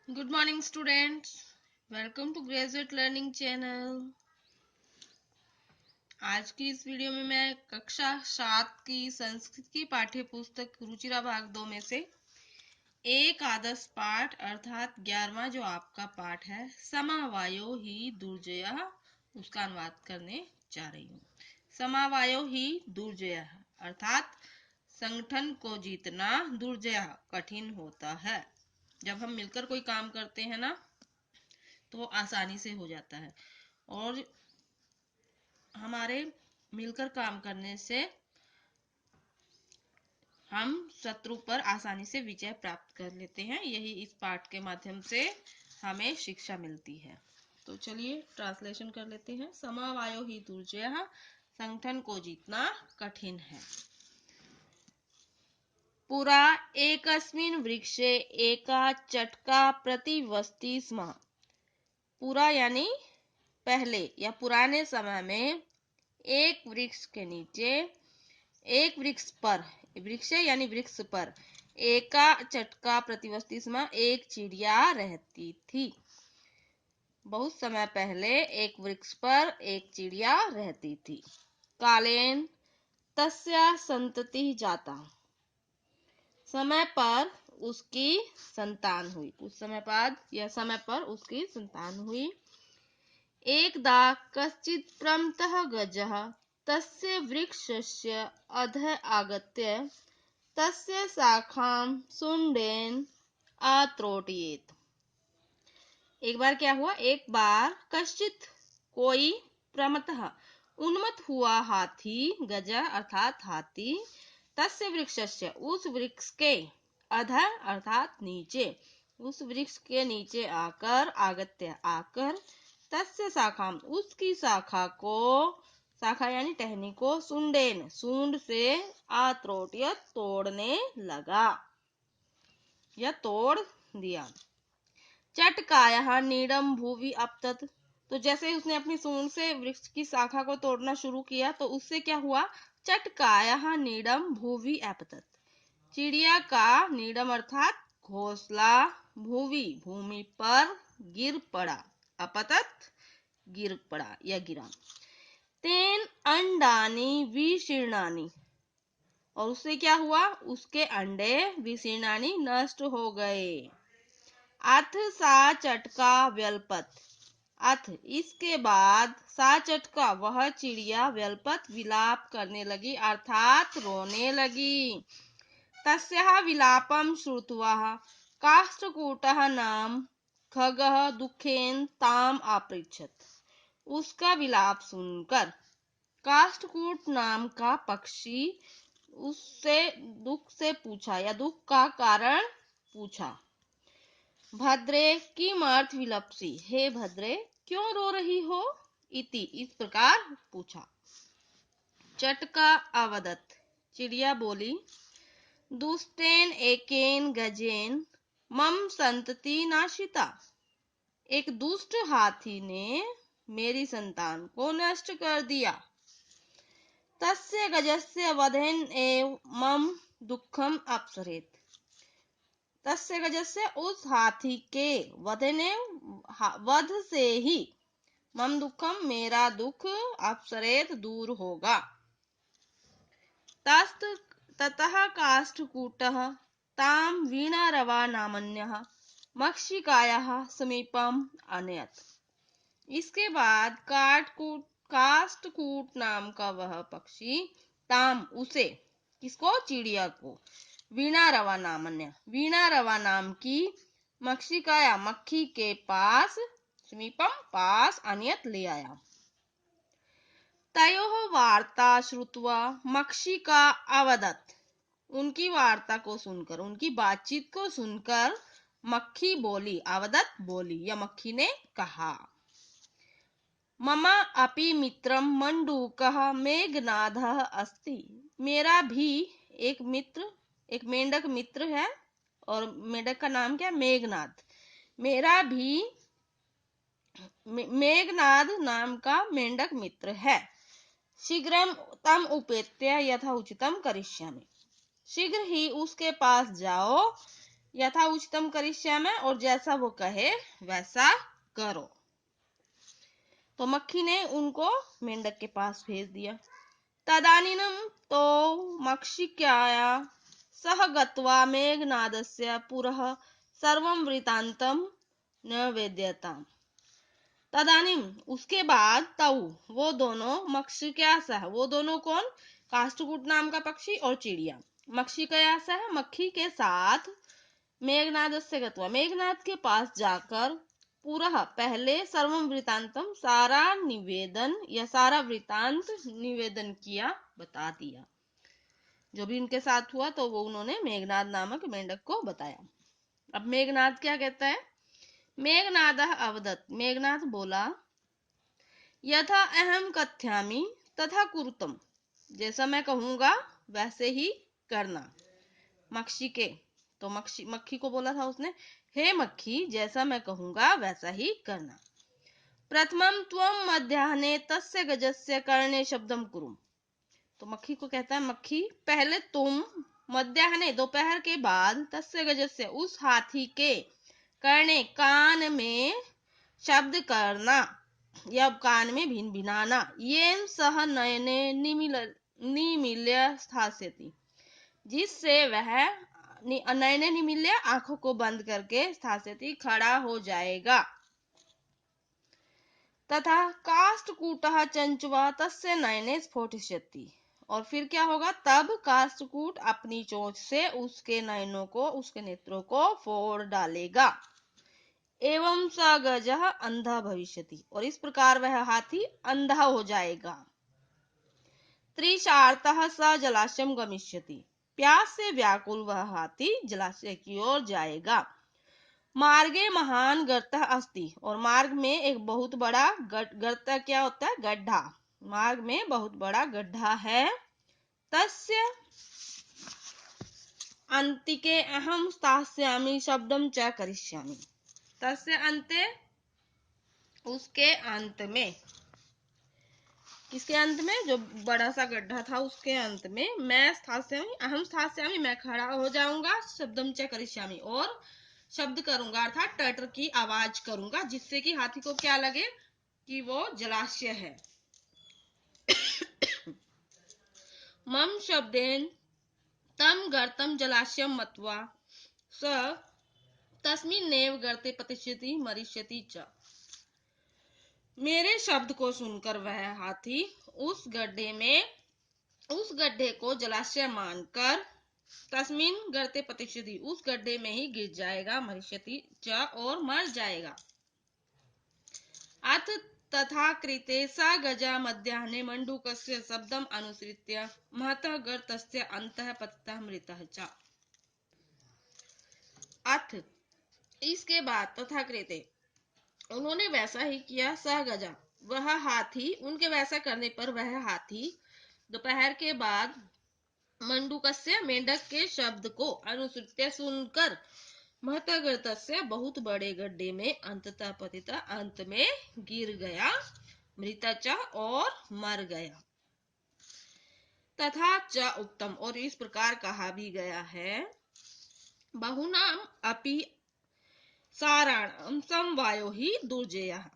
Good morning students, welcome to graduate learning channel. आज की इस वीडियो में मैं कक्षा 7 की संस्कृत की पाठ्य पुस्तक रुचिरा भाग 2 में से एक आदर्श पाठ अर्थात 11वां जो आपका पाठ है समावायो ही दुर्जय, उसका अनुवाद करने जा रही हूँ। समावायो ही दुर्जय अर्थात संगठन को जीतना दुर्जय कठिन होता है। जब हम मिलकर कोई काम करते हैं ना तो आसानी से हो जाता है और हमारे मिलकर काम करने से हम शत्रु पर आसानी से विजय प्राप्त कर लेते हैं। यही इस पाठ के माध्यम से हमें शिक्षा मिलती है। तो चलिए ट्रांसलेशन कर लेते हैं। समवायो ही दुर्जय, संगठन को जीतना कठिन है। पुरा एकस्मिन् वृक्षे एका चटका प्रतिवसति स्म। पुरा यानी पहले या पुराने समय में एक वृक्ष के नीचे, एक वृक्ष यानी वृक्ष पर एका चटका प्रतिवसति स्म, एक चिड़िया रहती थी। बहुत समय पहले एक वृक्ष पर एक चिड़िया रहती थी। कालेन तस्या संतति जाता, समय पर उसकी संतान हुई। कुछ समय बाद या समय पर उसकी संतान हुई। एकदा कश्चित् प्रमथः गजः तस्य वृक्षस्य अधः आगत्य तस्य शाखां शुण्डेन अत्रोटयेत्। एक बार क्या हुआ, एक बार कश्चित कोई प्रमथः उन्मत्त हुआ हाथी, गजः अर्थात हाथी, तस्य वृक्षस्य उस वृक्ष के, अधः अर्थात नीचे, उस वृक्ष के नीचे आकर, आगत्य आकर, तस्य शाखा उसकी शाखा को, शाखा यानी टहनी को, सुंडेन सूंड से, आत्रोट्य तोड़ने लगा या तोड़ दिया। चटकायः नीडम भुवि अपतत, तो जैसे उसने अपनी सूंड से वृक्ष की शाखा को तोड़ना शुरू किया तो उससे क्या हुआ, चटकायः नीडम भुवि अपतत, चिड़िया का नीडम अर्थात घोंसला, भूवि भूमि पर गिर पड़ा, अपतत गिर पड़ा या गिरा। तेन अंडानी विशीर्णानी, और उससे क्या हुआ, उसके अंडे विशीर्णानी नष्ट हो गए। अथ सा चटका व्यल्पत, अथ इसके बाद, सा चटका वह चिड़िया, व्यल्पत विलाप करने लगी अर्थात रोने लगी। तस्याः विलापं श्रुत्वा काष्ठकूटः नाम खगः दुःखेन ताम अपृच्छत, उसका विलाप सुनकर काष्ठकूट नाम का पक्षी उससे दुख से पूछा या दुख का कारण पूछा। भद्रे किमर्थ विलपसी, हे भद्रे क्यों रो रही हो, इति इस प्रकार पूछा। चटका अवदत, चिड़िया बोली, दुष्टेन एकेन गजेन मम संतति नाशिता, एक दुष्ट हाथी ने मेरी संतान को नष्ट कर दिया। तस्य गजस्य वधेन एव मम दुखम अपसरेत, तस्य गजस्य उस हाथी के, वधेन वध से ही, मम दुखम मेरा दुख, अपसरेत दूर होगा। ततः काष्ठकूटः ताम वीणारवा नामन्यः मक्षिकायाः समीपम अनयत, इसके बाद काष्ठकूट नाम का वह पक्षी, ताम उसे, किसको, चिड़िया को, वीणा रवा नामन्य वीणा रवा नाम की, मक्षिकाया मक्खी के पास, समीपम पास, अनियत ले आया। तयोः वार्ता श्रुत्वा मक्षिका अवदत, उनकी वार्ता को सुनकर, उनकी बातचीत को सुनकर मक्खी बोली, अवदत बोली या मक्खी ने कहा, मम अपि मित्रम मंडूकः मेघनादः अस्ति, मेरा भी एक मित्र, एक मेंढक मित्र है, और मेंढक का नाम क्या, मेघनाद, मेरा भी मेघनाद नाम का मेंढक मित्र है। शीघ्रम तम उपेत्य यथा उचितम करिष्यामि, शीघ्र ही उसके पास जाओ, यथा उचितम करिष्यामि, और जैसा वो कहे वैसा करो। तो मक्खी ने उनको मेंढक के पास भेज दिया। तदानीं तो मक्षिकाया सह गत्वा मेघनादस्य पुरः सर्वं वृत्तान्तं निवेदयताम्। तदानीं उसके बाद तऊ वो दोनों मक्षिका सह, वो दोनों कौन? काष्ठकूट नाम का पक्षी और चिड़िया। मक्षिका सह मक्खी के साथ मेघनादस्य गत्वा मेघनाद के पास जाकर पूरा पहले सर्वम वृत्तांतम सारा निवेदन या सारा वृत्तांत निवेदन किया, बता दिया। जो भी उनके साथ हुआ तो वो उन्होंने मेघनाद नामक मेंढक को बताया। अब मेघनाद क्या कहता है? मेघनाद अवदत्, मेघनाद बोला, यथा अहम कथ्यामि तथा कुरुतम, जैसा मैं कहूंगा वैसे ही करना। मक्षी के तो मक्खी को बोला था उसने, हे मक्खी, जैसा मैं कहूंगा वैसा ही करना। प्रथमम त्वम मध्याह्ने तस्य गजस्य कर्णे शब्दम कुरु। तो मक्खी को कहता है, मक्खी पहले तुम मध्याह्ने दोपहर के बाद तस्य गजस्य उस हाथी के कर्णे कान में शब्द करना या कान में भिन भिनाना। येन सह नयने निमील्य स्थास्यति, जिससे वह नयने निमील्य आंखों को बंद करके स्थास्यति खड़ा हो जाएगा। तथा काष्ठकूटः चंचुवा तस्य नयने स्फोटिष्यति, और फिर क्या होगा? तब काष्ठकूट अपनी चोंच से उसके नयनों को, उसके नेत्रों को फोड़ डालेगा। एवं स गजः अंधा भविष्यति, और इस प्रकार वह हाथी अंधा हो जाएगा। तृषार्तः स जलाशयं गमिष्यति, प्यास से व्याकुल वह हाथी जलाशय की ओर जाएगा। मार्गे महान गर्तः अस्ति, और मार्ग में एक बहुत बड़ा गर्त क्या होता है? गड्ढा। मार्ग में बहुत बड़ा गड्ढा है। तस्य अंतिके अहम स्थास्यामि शब्दम च करिष्यामि। तस्य अंते, उसके अंत में, किसके अंत में? जो बड़ा सा गड्ढा था उसके अंत में, मैं स्थास्यामि, अहम स्थास्यामि, मैं खड़ा हो जाऊंगा, शब्दम च करिष्यामि, और शब्द करूंगा अर्थात टटर की आवाज करूंगा, जिससे कि हाथी को क्या लगे कि वो जलाशय है। मम शब्देन तम गर्तम जलाशयम मत्वा स तस्मिन्नेव गर्ते पतिष्यति मरिष्यति च। मेरे शब्द को सुनकर वह हाथी उस गड्ढे को जलाशय मानकर तस्मिन गर्ते पतिष्यति, उस गड्ढे में ही गिर जाएगा, मरिष्यति च, और मर जाएगा। अथ तथा कृते स गजा मध्याह्ने मंडूकस्य शब्दम अनुसृत्य महतः गर्तस्य अन्तः पतितः मृतः च। अथ इसके बाद तथा कृते उन्होंने वैसा ही किया। स गजा वह हाथी, उनके वैसा करने पर वह हाथी दोपहर के बाद मंडूकस्य मेंढक के शब्द को अनुसृत्य सुनकर महतः गर्तस्य बहुत बड़े गड्ढे में अंततः पतिता अंत में गिर गया, मृतच और मर गया। तथा च उत्तम, और इस प्रकार कहा भी गया है, बहुनाम अपि साराणाम समवायो ही दुर्जयः।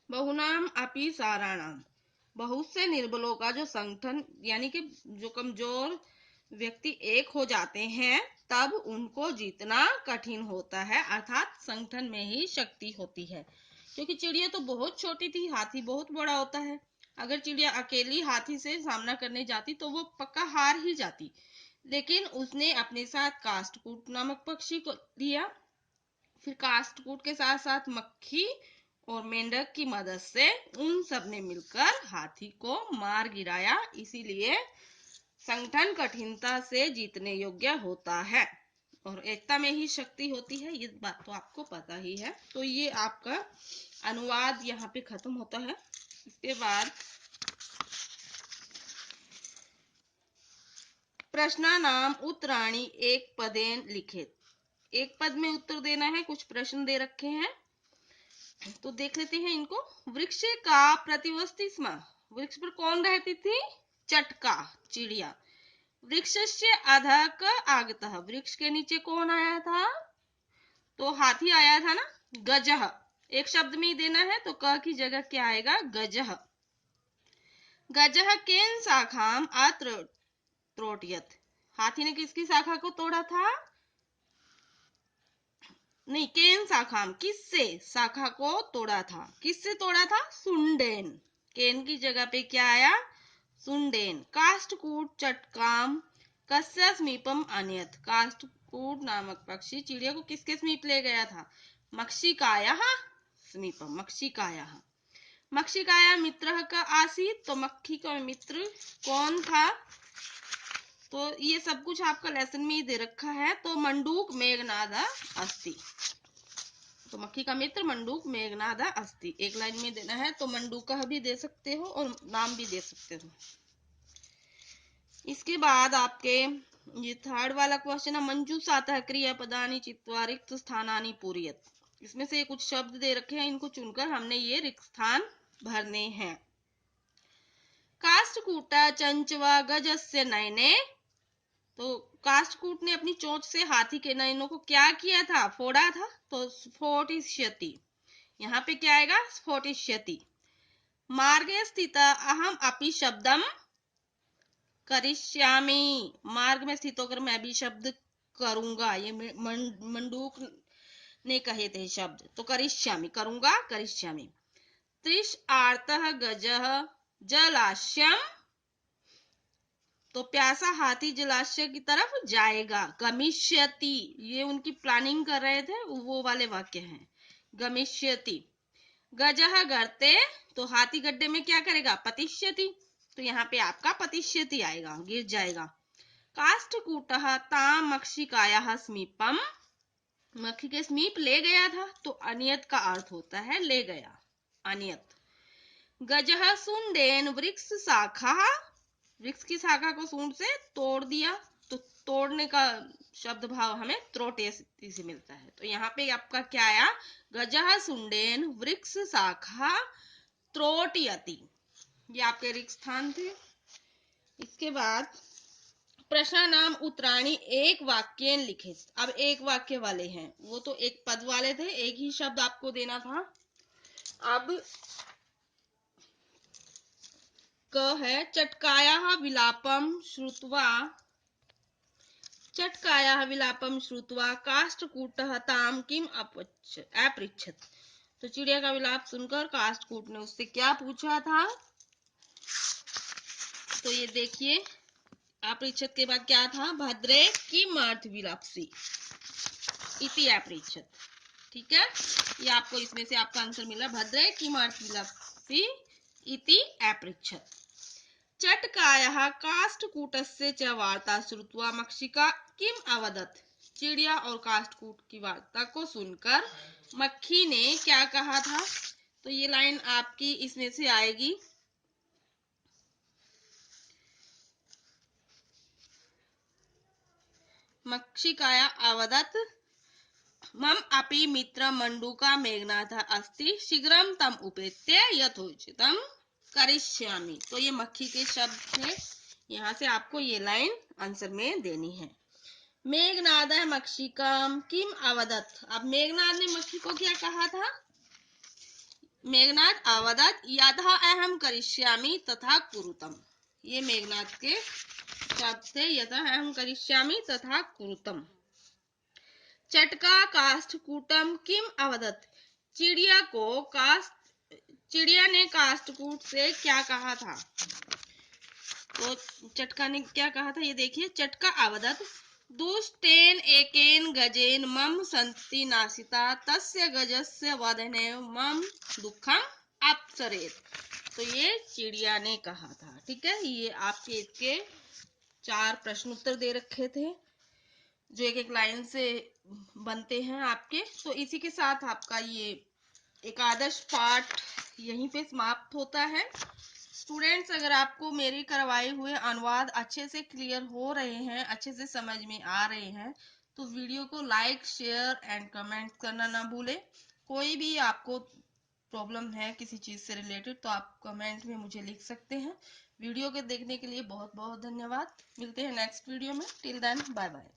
बहुनाम अपि साराणाम, बहुत से निर्बलों का जो संगठन, यानी कि जो कमजोर व्यक्ति एक हो जाते हैं तब उनको जीतना कठिन होता है, अर्थात संगठन में ही शक्ति होती है। क्योंकि चिड़िया तो बहुत छोटी थी, हाथी बहुत बड़ा होता है। अगर चिड़िया अकेली हाथी से सामना करने जाती तो वो पक्का हार ही जाती, लेकिन उसने अपने साथ काष्ठकूट नामक पक्षी को लिया, फिर काष्ठकूट के साथ साथ मक्खी और मेंढक की मदद से उन सब ने मिलकर हाथी को मार गिराया। इसीलिए संगठन कठिनता से जीतने योग्य होता है और एकता में ही शक्ति होती है, ये बात तो आपको पता ही है। तो ये आपका अनुवाद यहाँ पे खत्म होता है। इसके बाद प्रश्नानाम उत्तराणि एक पदेन लिखित, एक पद में उत्तर देना है। कुछ प्रश्न दे रखे हैं तो देख लेते हैं इनको। वृक्ष का प्रतिवस्ति स्म, वृक्ष पर कौन रहती थी? चटका, चिड़िया। वृक्षस्य अधः आगतः, वृक्ष के नीचे कौन आया था? तो हाथी आया था ना। गजः, एक शब्द में ही देना है तो क की जगह क्या आएगा? गजः। गजः केन शाखाम अत्रोटयत, हाथी ने किसकी शाखा को तोड़ा था? नहीं, केन शाखाम, किससे शाखा को तोड़ा था? किससे तोड़ा था? सुंडेन। केन की जगह पे क्या आया? सुंडेन। काष्ठकूट चटकाम कस्य समीपम आनयत, काष्ठकूट नामक पक्षी चिड़िया को किसके समीप ले गया था? मक्षिकायाः समीपम, मक्षिकायाः। मक्षिकाया मित्र का आसीत, तो मक्खी का मित्र कौन था? तो ये सब कुछ आपका लेसन में ही दे रखा है। तो मंडूक मेघनाद अस्ति, तो मक्खी का मित्र मंडूक मेघनाद अस्ति, एक लाइन में देना है। तो मंडूका भी दे सकते हो और नाम भी दे सकते हो। इसके बाद आपके ये थर्ड वाला क्वेश्चन है, मंजूषातः क्रियापदानि चित्वा रिक्त स्थानानि पूरयत। इसमें से कुछ शब्द दे रखे हैं, इनको चुनकर हमने ये रिक्त स्थान भरने हैं। काष्ठकूटा चंचवा गजस्य नयने, तो काष्ठकूट ने अपनी चोंच से हाथी के नयनों को क्या किया था? फोड़ा था। तो स्फोटिष्यति, यहाँ पे क्या आएगा? स्फोटिष्यति। मार्गे स्थित अहम अपि शब्दम करिष्यामि, मार्ग में स्थित होकर मैं भी शब्द करूंगा, ये मंडूक ने कहे थे शब्द। तो करिष्यामि, करूंगा, करिष्यामि। त्रिश आर्तः गजः जलाशयम, तो प्यासा हाथी जलाशय की तरफ जाएगा। गमिष्यति, ये उनकी प्लानिंग कर रहे थे, वो वाले वाक्य हैं। गमिष्यति। गजः गर्ते, तो हाथी गड्ढे में क्या करेगा? पतिष्यति, तो यहाँ पे आपका पतिष्यति आएगा, गिर जाएगा। काष्ठकूटः ताम मक्षिकायाः समीपम, मक्खी के समीप ले गया था, तो अनियत का अर्थ होता है ले गया, अनियत। गजः सुंडेन वृक्ष शाखा, वृक्ष की शाखा को सूंड से तोड़ दिया, तो तोड़ने का शब्द भाव हमें त्रोटयति से मिलता है। तो यहाँ पे आपका क्या आया? गजः सुंडेन वृक्ष शाखा त्रोटयति, ये आपके रिक्त स्थान थे। इसके बाद प्रश्न नाम उत्तराणी एक वाक्य लिखे। अब एक वाक्य वाले हैं, वो तो एक पद वाले थे, एक ही शब्द आपको देना था। अब क है, चटकायाः विलापम श्रुत्वा, चटकायाः विलापम श्रुत्वा काष्ठकूटः ताम किम अपृच्छत, तो चिड़िया का विलाप सुनकर काष्ठकूट ने उससे क्या पूछा था? तो ये देखिए, अपृच्छत के बाद क्या था? भद्रे किम अर्थ विलापसी इति अपृच्छत। ठीक है, ये आपको इसमें से आपका आंसर मिला, भद्रे किम अर्थ विलापसी इति अपृच्छत। चटकायाः काष्ठकूटस्य च वार्ता श्रुत्वा मक्षिका किम अवदत, चिड़िया और काष्ठकूट की वार्ता को सुनकर मक्खी ने क्या कहा था? तो ये लाइन आपकी इसमें से आएगी, मक्षिकाया अवदत मम अपि मित्र मंडूका मेघनाथ अस्ति शीघ्रम तम उपेत्य यथोचितम करिष्यामि। तो ये मक्खी के शब्द थे, यहाँ से आपको ये लाइन आंसर में देनी है। मेघनाद मक्षिकाम किम अवदत, अब मेघनाद ने मक्खी को क्या कहा था? मेघनाद अवदत यथा अहम करिष्यामि तथा कुरुतम, ये मेघनाद के शब्द थे, यथा अहम करिष्यामि तथा कुरुतम। चटका काष्ठकूटम किम अवदत, चिड़िया ने काष्ठकूट से क्या कहा था? तो चटका ने क्या कहा था? ये देखिए, चटका अवदत दुष्टेन एकेन गजेन मम संति नासिता तस्य गजस्य वदने मम दुखम अपसरेत, तो ये चिड़िया ने कहा था। ठीक है, ये आपके इसके 4 प्रश्न उत्तर दे रखे थे, जो एक एक लाइन से बनते हैं आपके। तो इसी के साथ आपका ये एकादश पाठ यहीं पे समाप्त होता है। स्टूडेंट्स, अगर आपको मेरे करवाए हुए अनुवाद अच्छे से क्लियर हो रहे हैं, अच्छे से समझ में आ रहे हैं, तो वीडियो को लाइक, शेयर एंड कमेंट करना ना भूलें। कोई भी आपको प्रॉब्लम है किसी चीज़ से रिलेटेड तो आप कमेंट में मुझे लिख सकते हैं। वीडियो के देखने के लिए बहुत बहुत धन्यवाद। मिलते हैं नेक्स्ट वीडियो में। Till then bye bye.